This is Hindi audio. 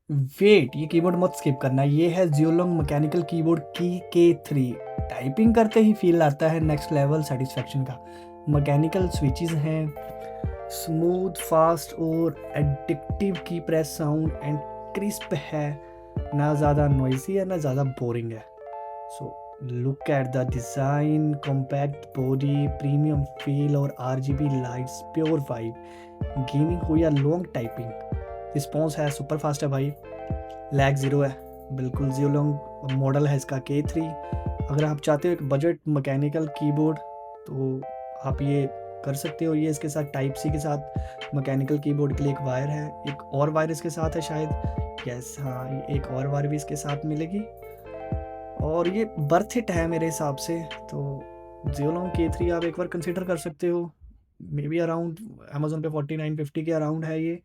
वेट, ये कीबोर्ड मत स्किप करना। ये है जियोलॉन्ग मैकेनिकल कीबोर्ड की K3। टाइपिंग करते ही फील आता है नेक्स्ट लेवल सेटिस्फेक्शन का। मैकेनिकल स्विचेस हैं, स्मूथ फास्ट और एडिक्टिव की प्रेस साउंड एंड क्रिस्प है। ना ज़्यादा नॉइसी है ना ज़्यादा बोरिंग है। So look at the design, compact body, premium feel और RGB lights, pure vibe. Gaming हो या लॉन्ग टाइपिंग, रिस्पॉन्स है सुपर फास्ट है भाई। लैग ज़ीरो है बिल्कुल। जियोलॉन्ग मॉडल है इसका K3। अगर आप चाहते हो एक बजट मैकेनिकल कीबोर्ड तो आप ये कर सकते हो। ये इसके साथ टाइप सी के साथ मैकेनिकल कीबोर्ड के लिए एक वायर है, एक और वायर इसके साथ है शायद। यस हाँ, एक और वायर भी इसके साथ मिलेगी और ये बर्थ इट है मेरे हिसाब से। तो जियोलॉन्ग K3 आप एक बार कंसिडर कर सकते हो। मे बी अराउंड अमेजोन पे 49-50 के अराउंड है ये।